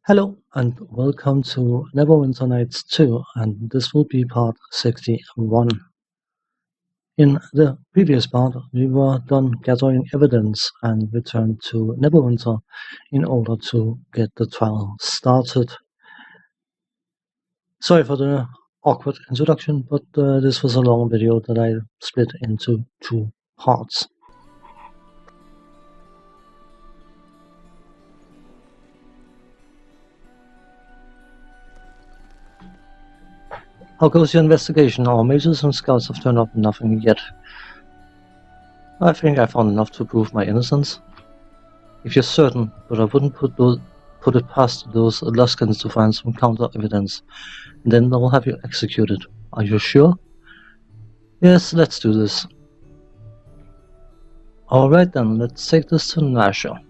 Hello and welcome to Neverwinter Nights 2, and this will be part 61. In the previous part, we were done gathering evidence and returned to Neverwinter in order to get the trial started. Sorry for the awkward introduction, but this was a long video that I split into two parts. How goes your investigation? Our majors and scouts have turned up nothing yet. I think I found enough to prove my innocence. If you're certain, but I wouldn't put it past those Luskans to find some counter evidence. Then they'll have you executed. Are you sure? Yes, let's do this. Alright then, let's take this to Nasha.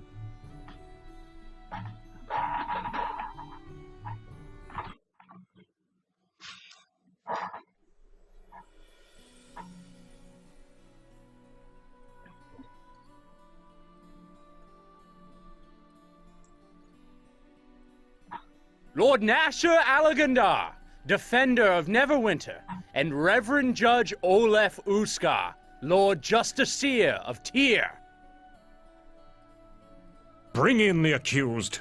Lord Nasher Allegandar, Defender of Neverwinter, and Reverend Judge Olef Uskar, Lord Justiciar of Tyr. Bring in the accused.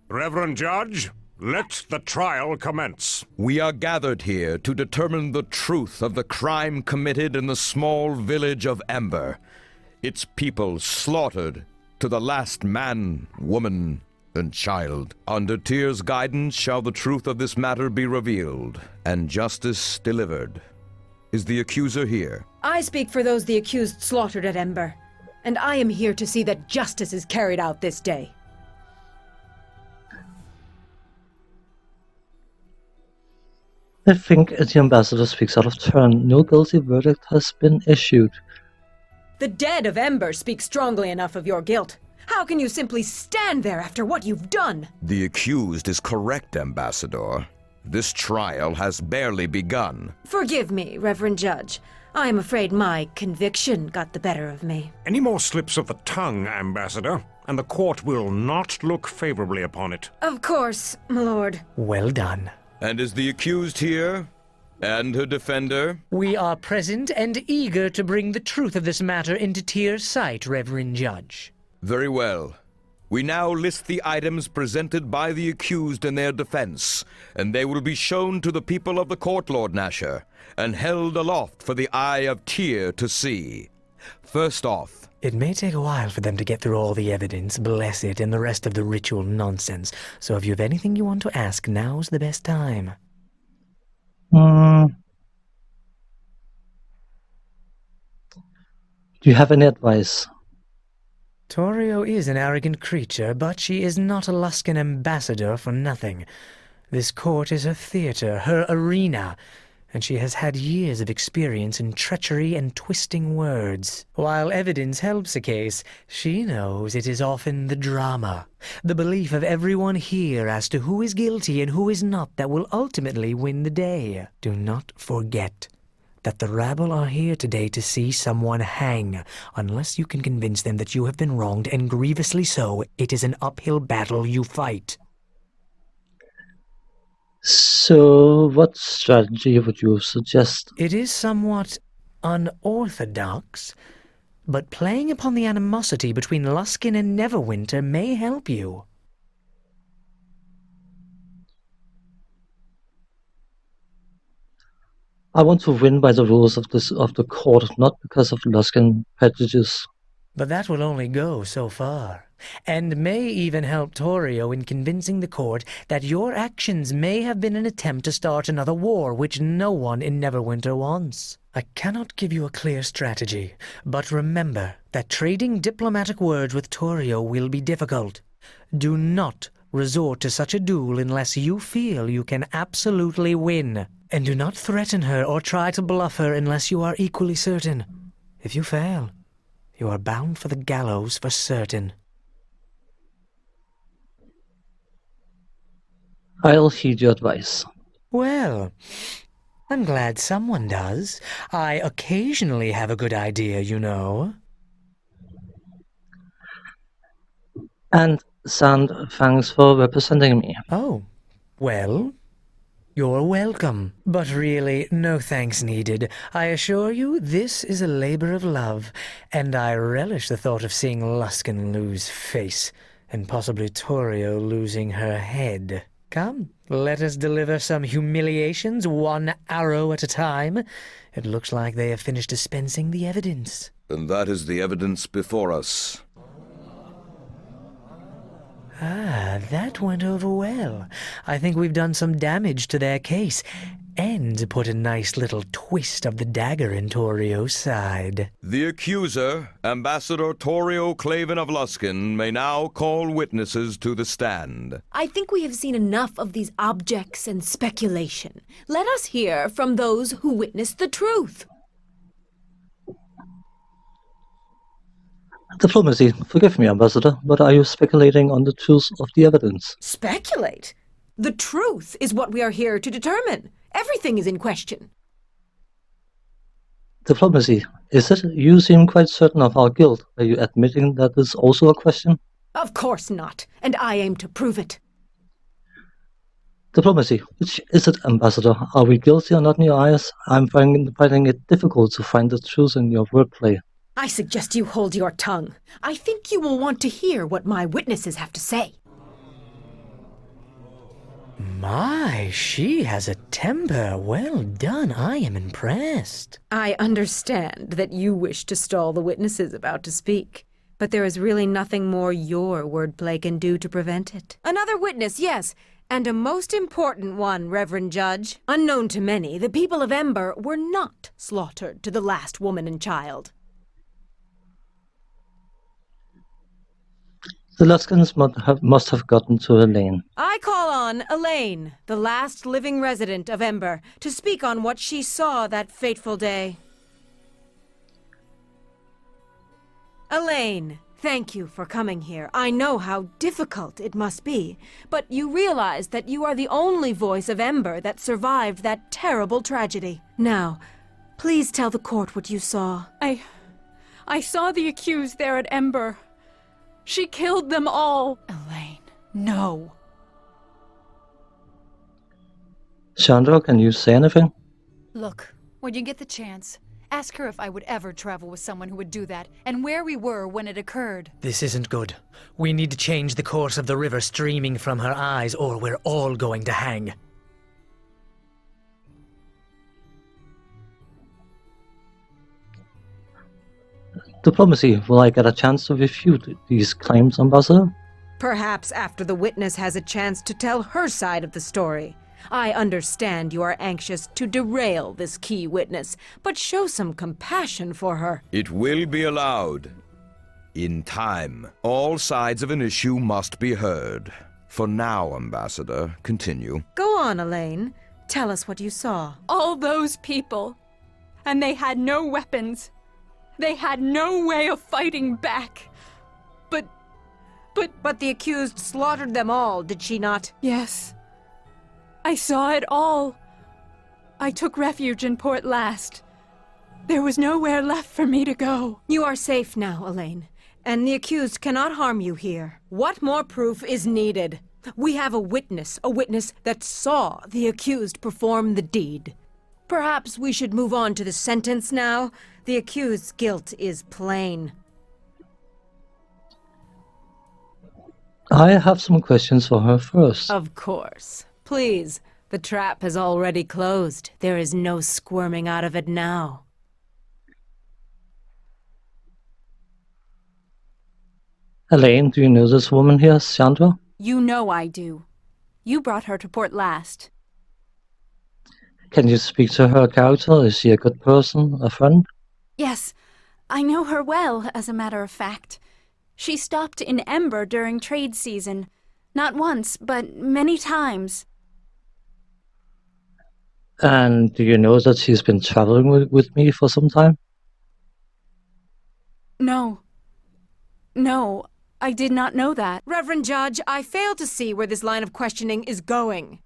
Reverend Judge, let the trial commence. We are gathered here to determine the truth of the crime committed in the small village of Ember. Its people slaughtered to the last man, woman, and child. Under Tyr's guidance shall the truth of this matter be revealed, and justice delivered. Is the accuser here? I speak for those the accused slaughtered at Ember, and I am here to see that justice is carried out this day. I think the ambassador speaks out of turn. No guilty verdict has been issued. The dead of Ember speak strongly enough of your guilt. How can you simply stand there after what you've done? The accused is correct, Ambassador. This trial has barely begun. Forgive me, Reverend Judge. I am afraid my conviction got the better of me. Any more slips of the tongue, Ambassador, and the court will not look favorably upon it. Of course, my lord. Well done. And is the accused here? And her defender? We are present and eager to bring the truth of this matter into Tyr's sight, Reverend Judge. Very well. We now list the items presented by the accused in their defense, and they will be shown to the people of the court, Lord Nasher, and held aloft for the eye of Tyr to see. First off, It may take a while for them to get through all the evidence, bless it, and the rest of the ritual nonsense, so if you have anything you want to ask, now's the best time. Do you have any advice? Torio is an arrogant creature, but she is not a Luskan ambassador for nothing. This court is her theater, her arena, and she has had years of experience in treachery and twisting words. While evidence helps a case, she knows it is often the drama, the belief of everyone here as to who is guilty and who is not that will ultimately win the day. Do not forget that the rabble are here today to see someone hang. Unless you can convince them that you have been wronged, and grievously so, it is an uphill battle you fight. So, what strategy would you suggest? It is somewhat unorthodox, but playing upon the animosity between Luskan and Neverwinter may help you. I want to win by the rules of the court, not because of Luskan prejudice. But that will only go so far, and may even help Torio in convincing the court that your actions may have been an attempt to start another war which no one in Neverwinter wants. I cannot give you a clear strategy, but remember that trading diplomatic words with Torio will be difficult. Do not resort to such a duel unless you feel you can absolutely win. And do not threaten her or try to bluff her unless you are equally certain. If you fail, you are bound for the gallows for certain. I'll heed your advice. Well, I'm glad someone does. I occasionally have a good idea, you know. And Sand, thanks for representing me. Oh, well, you're welcome. But really, no thanks needed. I assure you, this is a labor of love, and I relish the thought of seeing Luskan lose face, and possibly Torio losing her head. Come, let us deliver some humiliations, one arrow at a time. It looks like they have finished dispensing the evidence. And that is the evidence before us. Ah, that went over well. I think we've done some damage to their case, and put a nice little twist of the dagger in Torio's side. The accuser, Ambassador Torio Claven of Luskan, may now call witnesses to the stand. I think we have seen enough of these objects and speculation. Let us hear from those who witnessed the truth. Diplomacy, forgive me, Ambassador, but are you speculating on the truth of the evidence? Speculate? The truth is what we are here to determine. Everything is in question. Diplomacy, is it? You seem quite certain of our guilt. Are you admitting that is also a question? Of course not, and I aim to prove it. Diplomacy, which is it, Ambassador? Are we guilty or not in your eyes? I'm finding it difficult to find the truth in your wordplay. I suggest you hold your tongue. I think you will want to hear what my witnesses have to say. My, she has a temper. Well done. I am impressed. I understand that you wish to stall the witnesses about to speak, but there is really nothing more your wordplay can do to prevent it. Another witness, yes, and a most important one, Reverend Judge. Unknown to many, the people of Ember were not slaughtered to the last woman and child. The Luskans must have gotten to Elaine. I call on Elaine, the last living resident of Ember, to speak on what she saw that fateful day. Elaine, thank you for coming here. I know how difficult it must be, but you realize that you are the only voice of Ember that survived that terrible tragedy. Now, please tell the court what you saw. I saw the accused there at Ember. She killed them all. Elaine, no. Chandra, can you say anything? Look, when you get the chance, ask her if I would ever travel with someone who would do that, and where we were when it occurred. This isn't good. We need to change the course of the river streaming from her eyes, or we're all going to hang. Diplomacy, will I get a chance to refute these claims, Ambassador? Perhaps after the witness has a chance to tell her side of the story. I understand you are anxious to derail this key witness, but show some compassion for her. It will be allowed. In time, all sides of an issue must be heard. For now, Ambassador, continue. Go on, Elaine. Tell us what you saw. All those people. And they had no weapons. They had no way of fighting back. But the accused slaughtered them all, did she not? Yes. I saw it all. I took refuge in Port Last. There was nowhere left for me to go. You are safe now, Elaine, and the accused cannot harm you here. What more proof is needed? We have a witness that saw the accused perform the deed. Perhaps we should move on to the sentence now. The accused's guilt is plain. I have some questions for her first. Of course. Please, the trap has already closed. There is no squirming out of it now. Elaine, do you know this woman here, Chandra? You know I do. You brought her to Port Last. Can you speak to her character? Is she a good person, a friend? Yes, I know her well, as a matter of fact. She stopped in Ember during trade season. Not once, but many times. And do you know that she's been traveling with me for some time? No. No, I did not know that. Reverend Judge, I fail to see where this line of questioning is going.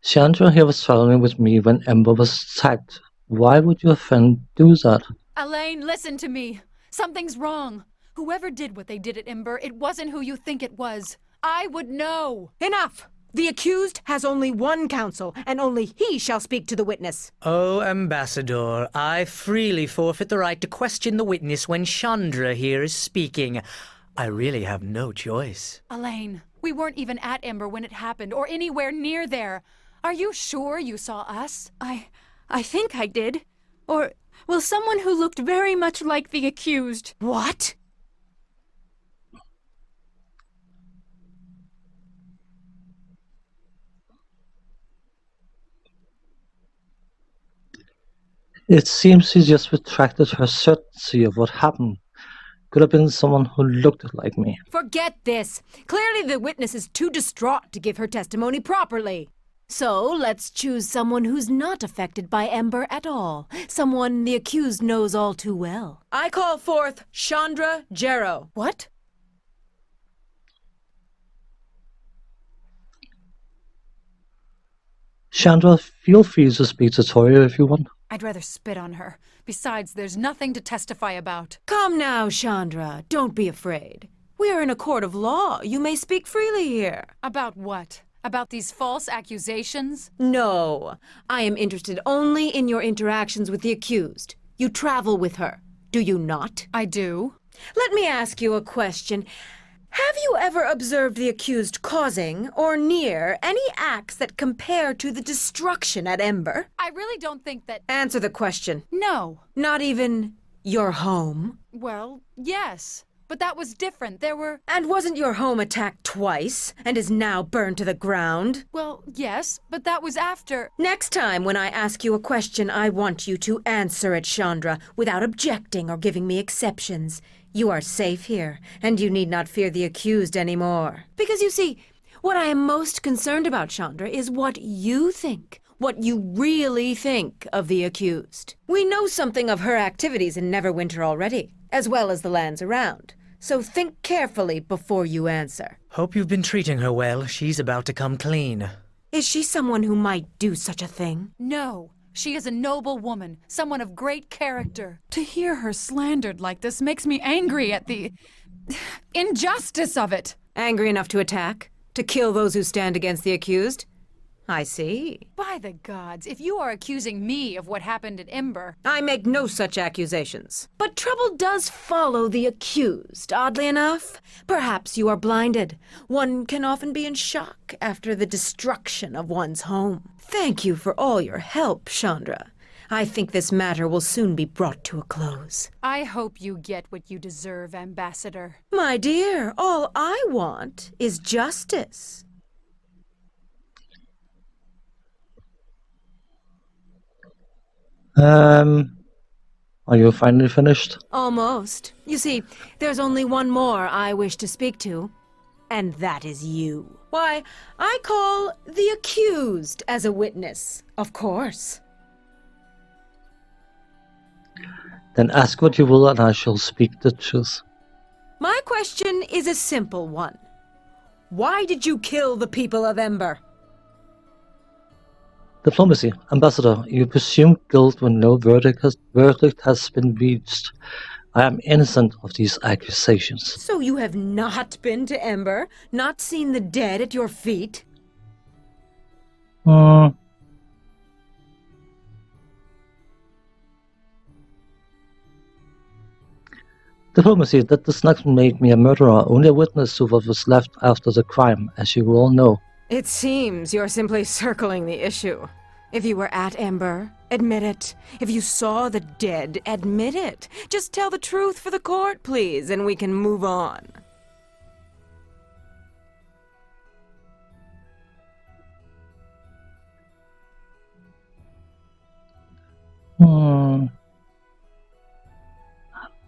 Chandra here was traveling with me when Ember was attacked. Why would your friend do that? Elaine, listen to me. Something's wrong. Whoever did what they did at Ember, it wasn't who you think it was. I would know. Enough! The accused has only one counsel, and only he shall speak to the witness. Oh, Ambassador, I freely forfeit the right to question the witness when Chandra here is speaking. I really have no choice. Elaine, we weren't even at Ember when it happened, or anywhere near there. Are you sure you saw us? I think I did. Or, well, someone who looked very much like the accused. What? It seems she just retracted her certainty of what happened. Could have been someone who looked like me. Forget this. Clearly the witness is too distraught to give her testimony properly. So, let's choose someone who's not affected by Ember at all. Someone the accused knows all too well. I call forth Chandra Jarrow. What? Chandra, feel free to speak to Toria if you want. I'd rather spit on her. Besides, there's nothing to testify about. Come now, Chandra. Don't be afraid. We are in a court of law. You may speak freely here. About what? About these false accusations? No. I am interested only in your interactions with the accused. You travel with her, do you not? I do. Let me ask you a question. Have you ever observed the accused causing, or near, any acts that compare to the destruction at Ember? I really don't think that... Answer the question. No. Not even your home? Well, yes. But that was different. There were... And wasn't your home attacked twice, and is now burned to the ground? Well, yes, but that was after... Next time when I ask you a question, I want you to answer it, Chandra, without objecting or giving me exceptions. You are safe here, and you need not fear the accused anymore. Because you see, what I am most concerned about, Chandra, is what you think. What you really think of the accused. We know something of her activities in Neverwinter already, as well as the lands around. So think carefully before you answer. Hope you've been treating her well. She's about to come clean. Is she someone who might do such a thing? No. She is a noble woman, someone of great character. To hear her slandered like this makes me angry at the... injustice of it. Angry enough to attack? To kill those who stand against the accused? I see. By the gods, if you are accusing me of what happened at Ember... I make no such accusations. But trouble does follow the accused, oddly enough. Perhaps you are blinded. One can often be in shock after the destruction of one's home. Thank you for all your help, Chandra. I think this matter will soon be brought to a close. I hope you get what you deserve, Ambassador. My dear, all I want is justice. Are you finally finished? Almost. You see, there's only one more I wish to speak to, and that is you. Why, I call the accused as a witness, of course. Then ask what you will and I shall speak the truth. My question is a simple one. Why did you kill the people of Ember? Diplomacy. Ambassador, you presume guilt when no verdict has been reached. I am innocent of these accusations. So you have not been to Ember? Not seen the dead at your feet? Diplomacy, that does not make me a murderer, only a witness to what was left after the crime, as you all know. It seems you're simply circling the issue. If you were at Ember, admit it. If you saw the dead, admit it. Just tell the truth for the court, please, and we can move on.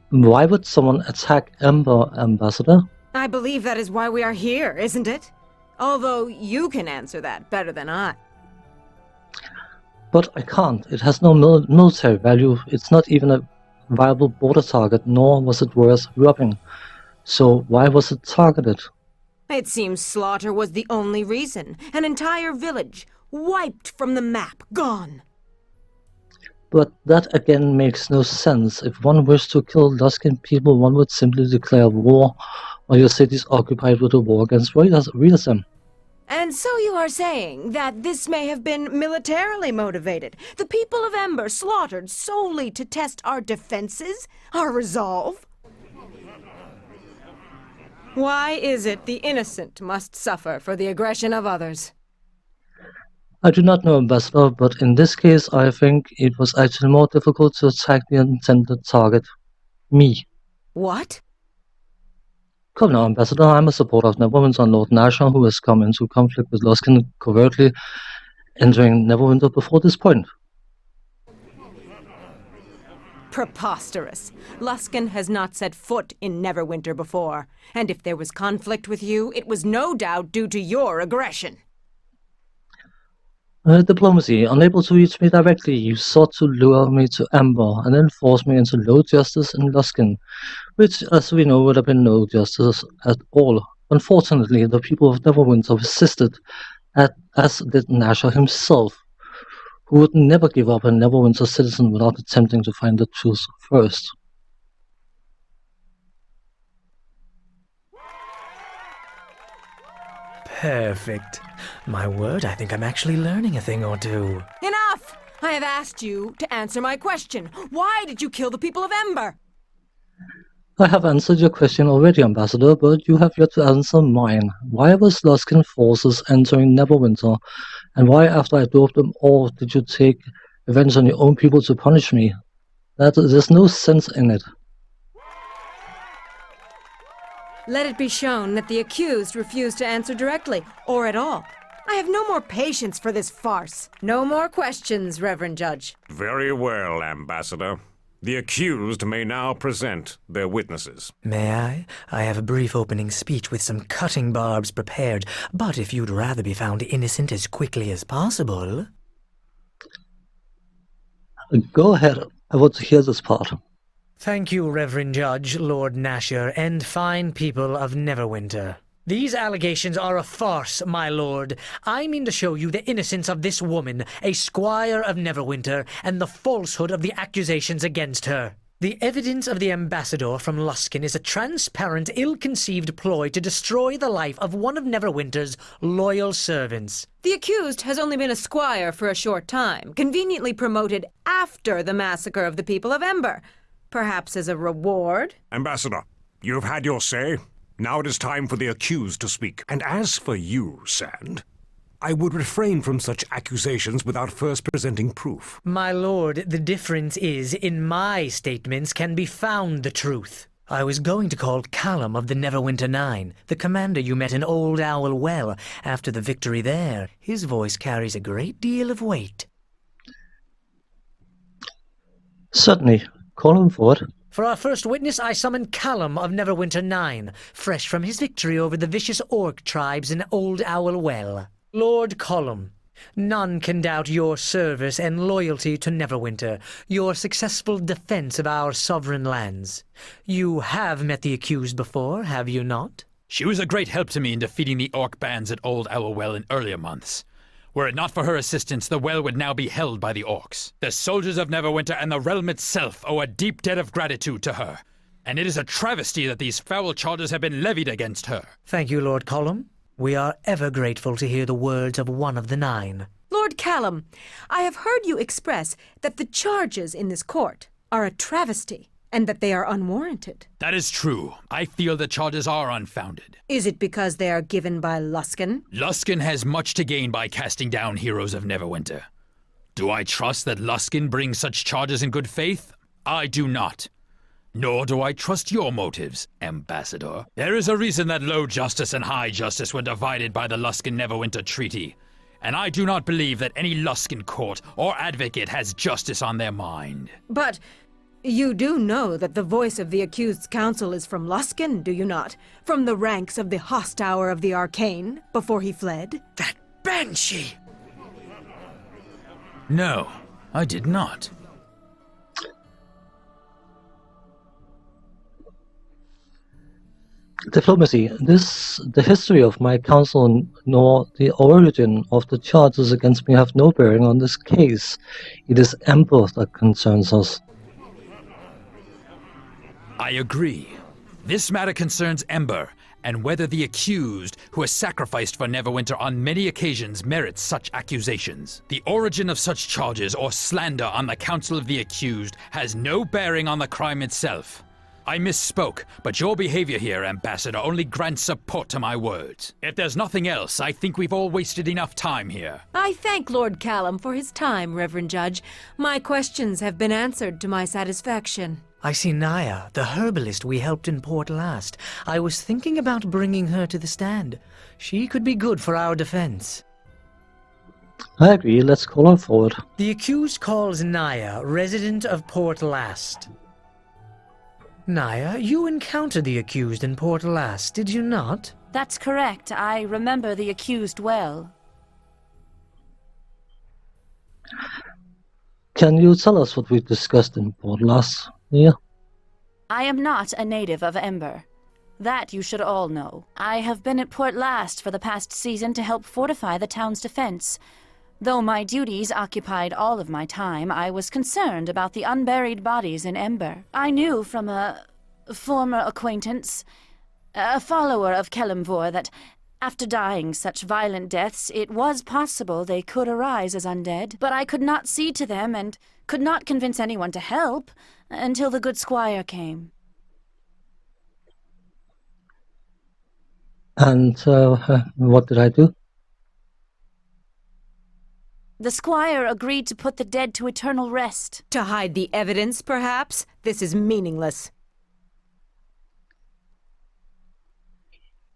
Why would someone attack Ember, Ambassador? I believe that is why we are here, isn't it? Although you can answer that better than I. But I can't. It has no military value. It's not even a viable border target, nor was it worth robbing. So why was it targeted? It seems slaughter was the only reason. An entire village, wiped from the map, gone. But that again makes no sense. If one wished to kill Luskan people, one would simply declare war, or your cities occupied with a war against realism. And so you are saying that this may have been militarily motivated? The people of Ember slaughtered solely to test our defenses? Our resolve? Why is it the innocent must suffer for the aggression of others? I do not know, Ambassador, but in this case I think it was actually more difficult to attack the intended target. Me. What? Come now, Ambassador, I'm a supporter of Neverwinter and Lord Nasher, who has come into conflict with Luskan covertly, entering Neverwinter before this point. Preposterous. Luskan has not set foot in Neverwinter before, and if there was conflict with you, it was no doubt due to your aggression. Diplomacy. Unable to reach me directly, you sought to lure me to Amber and then force me into low justice in Luskan, which, as we know, would have been no justice at all. Unfortunately, the people of Neverwinter resisted, as did Nasher himself, who would never give up a Neverwinter citizen without attempting to find the truth first. Perfect. My word, I think I'm actually learning a thing or two. Enough! I have asked you to answer my question. Why did you kill the people of Ember? I have answered your question already, Ambassador, but you have yet to answer mine. Why was Luskan forces entering Neverwinter, and why, after I drove them all, did you take revenge on your own people to punish me? There's no sense in it. Let it be shown that the accused refused to answer directly, or at all. I have no more patience for this farce. No more questions, Reverend Judge. Very well, Ambassador. The accused may now present their witnesses. May I? I have a brief opening speech with some cutting barbs prepared, but if you'd rather be found innocent as quickly as possible... Go ahead. I want to hear this part. Thank you, Reverend Judge, Lord Nasher, and fine people of Neverwinter. These allegations are a farce, my lord. I mean to show you the innocence of this woman, a squire of Neverwinter, and the falsehood of the accusations against her. The evidence of the ambassador from Luskan is a transparent, ill-conceived ploy to destroy the life of one of Neverwinter's loyal servants. The accused has only been a squire for a short time, conveniently promoted after the massacre of the people of Ember. Perhaps as a reward? Ambassador, you have had your say. Now it is time for the accused to speak. And as for you, Sand, I would refrain from such accusations without first presenting proof. My lord, the difference is, in my statements can be found the truth. I was going to call Callum of the Neverwinter 9, the commander you met in Old Owl Well after the victory there. His voice carries a great deal of weight. Certainly. Call him forward. For our first witness, I summon Callum of Neverwinter 9, fresh from his victory over the vicious orc tribes in Old Owl Well. Lord Callum, none can doubt your service and loyalty to Neverwinter, your successful defense of our sovereign lands. You have met the accused before, have you not? She was a great help to me in defeating the orc bands at Old Owl Well in earlier months. Were it not for her assistance, the well would now be held by the orcs. The soldiers of Neverwinter and the realm itself owe a deep debt of gratitude to her. And it is a travesty that these foul charges have been levied against her. Thank you, Lord Callum. We are ever grateful to hear the words of one of the 9. Lord Callum, I have heard you express that the charges in this court are a travesty, and that they are unwarranted. That is true. I feel the charges are unfounded. Is it because they are given by Luskan? Luskan has much to gain by casting down heroes of Neverwinter. Do I trust that Luskan brings such charges in good faith? I do not. Nor do I trust your motives, Ambassador. There is a reason that low justice and high justice were divided by the Luskan-Neverwinter Treaty, and I do not believe that any Luskan court or advocate has justice on their mind. But you do know that the voice of the accused's counsel is from Luskan, do you not? From the ranks of the Hosthour of the Arcane, before he fled? That banshee! No, I did not. Diplomacy. The history of my council nor the origin of the charges against me have no bearing on this case. It is Ember that concerns us. I agree. This matter concerns Ember, and whether the accused, who has sacrificed for Neverwinter on many occasions, merits such accusations. The origin of such charges or slander on the counsel of the accused has no bearing on the crime itself. I misspoke, but your behavior here, Ambassador, only grants support to my words. If there's nothing else, I think we've all wasted enough time here. I thank Lord Callum for his time, Reverend Judge. My questions have been answered to my satisfaction. I see Naya, the herbalist we helped in port last. I was thinking about bringing her to the stand. She could be good for our defense. I agree, let's call her forward. The accused calls Naya, resident of Port Last. Naya, you encountered the accused in Port Last, did you not? That's correct. I remember the accused well. Can you tell us what we discussed in Port last year? I am not a native of Ember. That you should all know. I have been at Port Last for the past season to help fortify the town's defense. Though my duties occupied all of my time, I was concerned about the unburied bodies in Ember. I knew from a former acquaintance, a follower of Kelimvor, that after dying such violent deaths, it was possible they could arise as undead. But I could not see to them and could not convince anyone to help until the good squire came. And what did I do? The squire agreed to put the dead to eternal rest. To hide the evidence, perhaps? This is meaningless.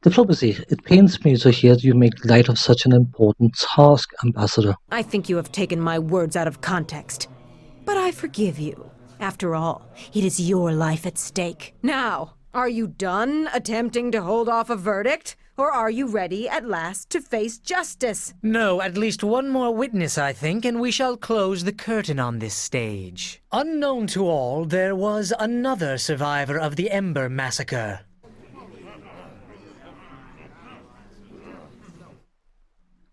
Diplomacy. It pains me to hear you make light of such an important task, Ambassador. I think you have taken my words out of context. But I forgive you. After all, it is your life at stake. Now, are you done attempting to hold off a verdict? Or are you ready at last to face justice? No, at least one more witness, I think, and we shall close the curtain on this stage. Unknown to all, there was another survivor of the Ember Massacre.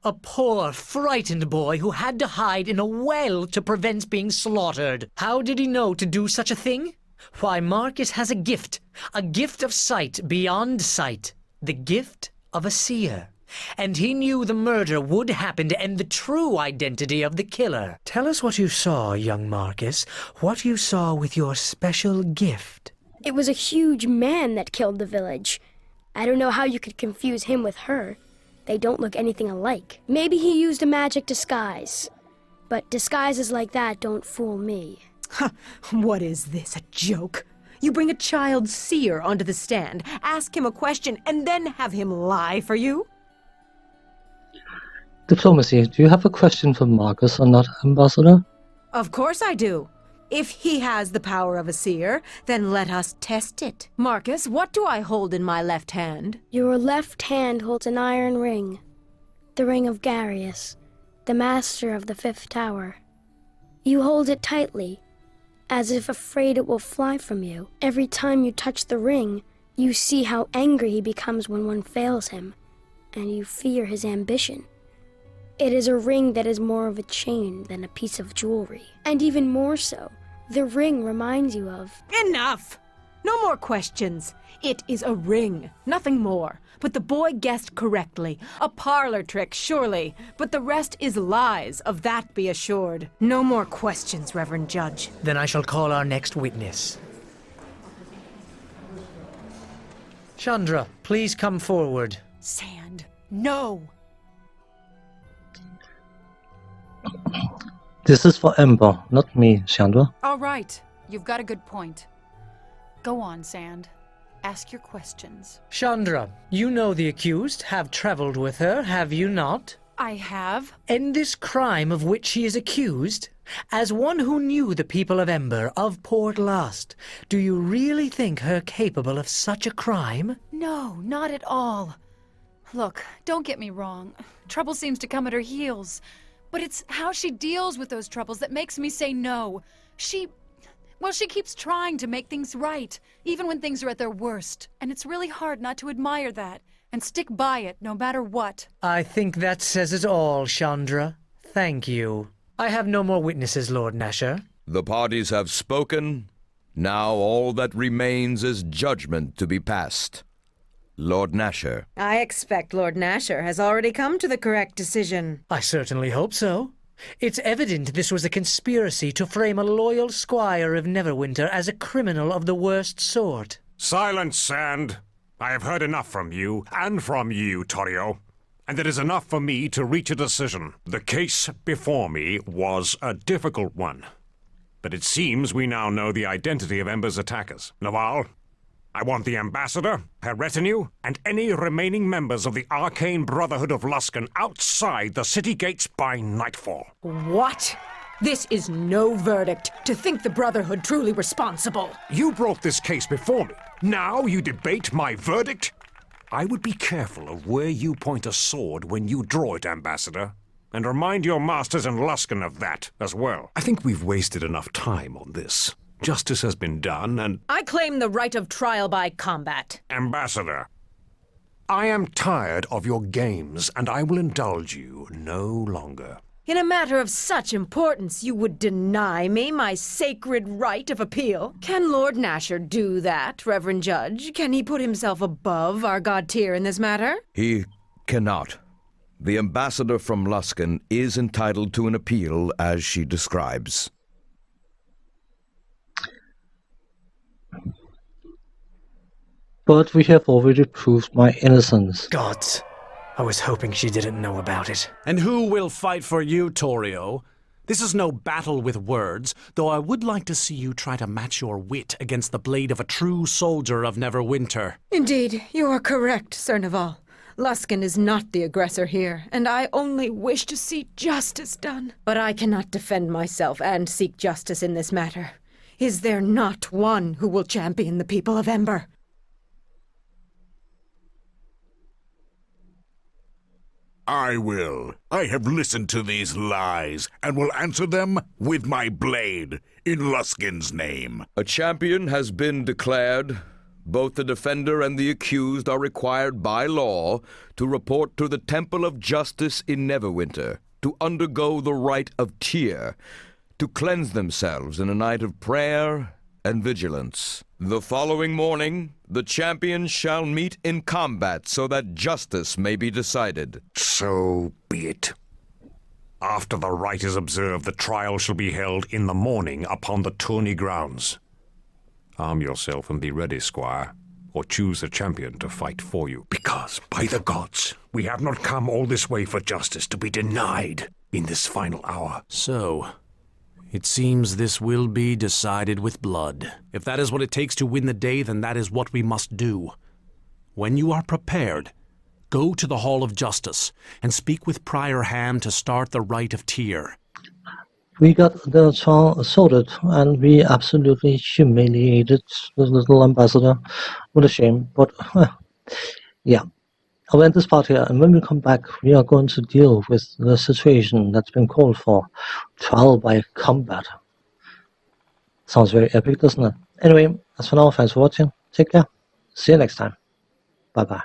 A poor, frightened boy who had to hide in a well to prevent being slaughtered. How did he know to do such a thing? Why, Marcus has a gift of sight beyond sight. The gift of a seer. And he knew the murder would happen and the true identity of the killer. Tell us what you saw, young Marcus. What you saw with your special gift. It was a huge man that killed the village. I don't know how you could confuse him with her. They don't look anything alike. Maybe he used a magic disguise. But disguises like that don't fool me. What is this, a joke? You bring a child seer onto the stand, ask him a question, and then have him lie for you? Diplomacy. Do you have a question for Marcus or not, Ambassador? Of course I do. If he has the power of a seer, then let us test it. Marcus, what do I hold in my left hand? Your left hand holds an iron ring. The ring of Garius, the master of the fifth tower. You hold it tightly, as if afraid it will fly from you. Every time you touch the ring, you see how angry he becomes when one fails him, and you fear his ambition. It is a ring that is more of a chain than a piece of jewelry. And even more so, the ring reminds you of... Enough! No more questions. It is a ring, nothing more. But the boy guessed correctly. A parlor trick, surely. But the rest is lies, of that be assured. No more questions, Reverend Judge. Then I shall call our next witness. Chandra, please come forward. Sand, no! This is for Ember, not me, Chandra. All right, you've got a good point. Go on, Sand. Ask your questions. Chandra, you know the accused, have traveled with her, have you not? I have. And this crime of which she is accused? As one who knew the people of Ember, of Port Last, do you really think her capable of such a crime? No, not at all. Look, don't get me wrong. Trouble seems to come at her heels. But it's how she deals with those troubles that makes me say no. Well, she keeps trying to make things right, even when things are at their worst. And it's really hard not to admire that, and stick by it no matter what. I think that says it all, Chandra. Thank you. I have no more witnesses, Lord Nasher. The parties have spoken. Now all that remains is judgment to be passed. Lord Nasher. I expect Lord Nasher has already come to the correct decision. I certainly hope so. It's evident this was a conspiracy to frame a loyal squire of Neverwinter as a criminal of the worst sort. Silence, Sand. I have heard enough from you, and from you, Torio. And it is enough for me to reach a decision. The case before me was a difficult one. But it seems we now know the identity of Ember's attackers. Naval, I want the Ambassador, her retinue, and any remaining members of the Arcane Brotherhood of Luskan outside the city gates by nightfall. What? This is no verdict. To think the Brotherhood truly responsible. You brought this case before me. Now you debate my verdict? I would be careful of where you point a sword when you draw it, Ambassador. And remind your masters in Luskan of that as well. I think we've wasted enough time on this. Justice has been done, and... I claim the right of trial by combat. Ambassador, I am tired of your games, and I will indulge you no longer. In a matter of such importance, you would deny me my sacred right of appeal? Can Lord Nasher do that, Reverend Judge? Can he put himself above our god tier in this matter? He cannot. The ambassador from Luskan is entitled to an appeal as she describes. But we have already proved my innocence. Gods. I was hoping she didn't know about it. And who will fight for you, Torio? This is no battle with words, though I would like to see you try to match your wit against the blade of a true soldier of Neverwinter. Indeed, you are correct, Sir Naval. Luskan is not the aggressor here, and I only wish to see justice done. But I cannot defend myself and seek justice in this matter. Is there not one who will champion the people of Ember? I will. I have listened to these lies, and will answer them with my blade, in Luskan's name. A champion has been declared. Both the defender and the accused are required by law to report to the Temple of Justice in Neverwinter, to undergo the rite of tear, to cleanse themselves in a night of prayer and vigilance. The following morning, the champions shall meet in combat so that justice may be decided. So be it. After the rite is observed, the trial shall be held in the morning upon the tourney grounds. Arm yourself and be ready, Squire, or choose a champion to fight for you. Because, by the gods, we have not come all this way for justice to be denied in this final hour. So, it seems this will be decided with blood. If that is what it takes to win the day, then that is what we must do. When you are prepared, go to the Hall of Justice and speak with Prior Ham to start the rite of tear. We got the trial assaulted, and we absolutely humiliated the little ambassador. What a shame, but yeah. I'll end this part here, and when we come back, we are going to deal with the situation that's been called for. Trial by combat. Sounds very epic, doesn't it? Anyway, as for now, thanks for watching. Take care. See you next time. Bye-bye.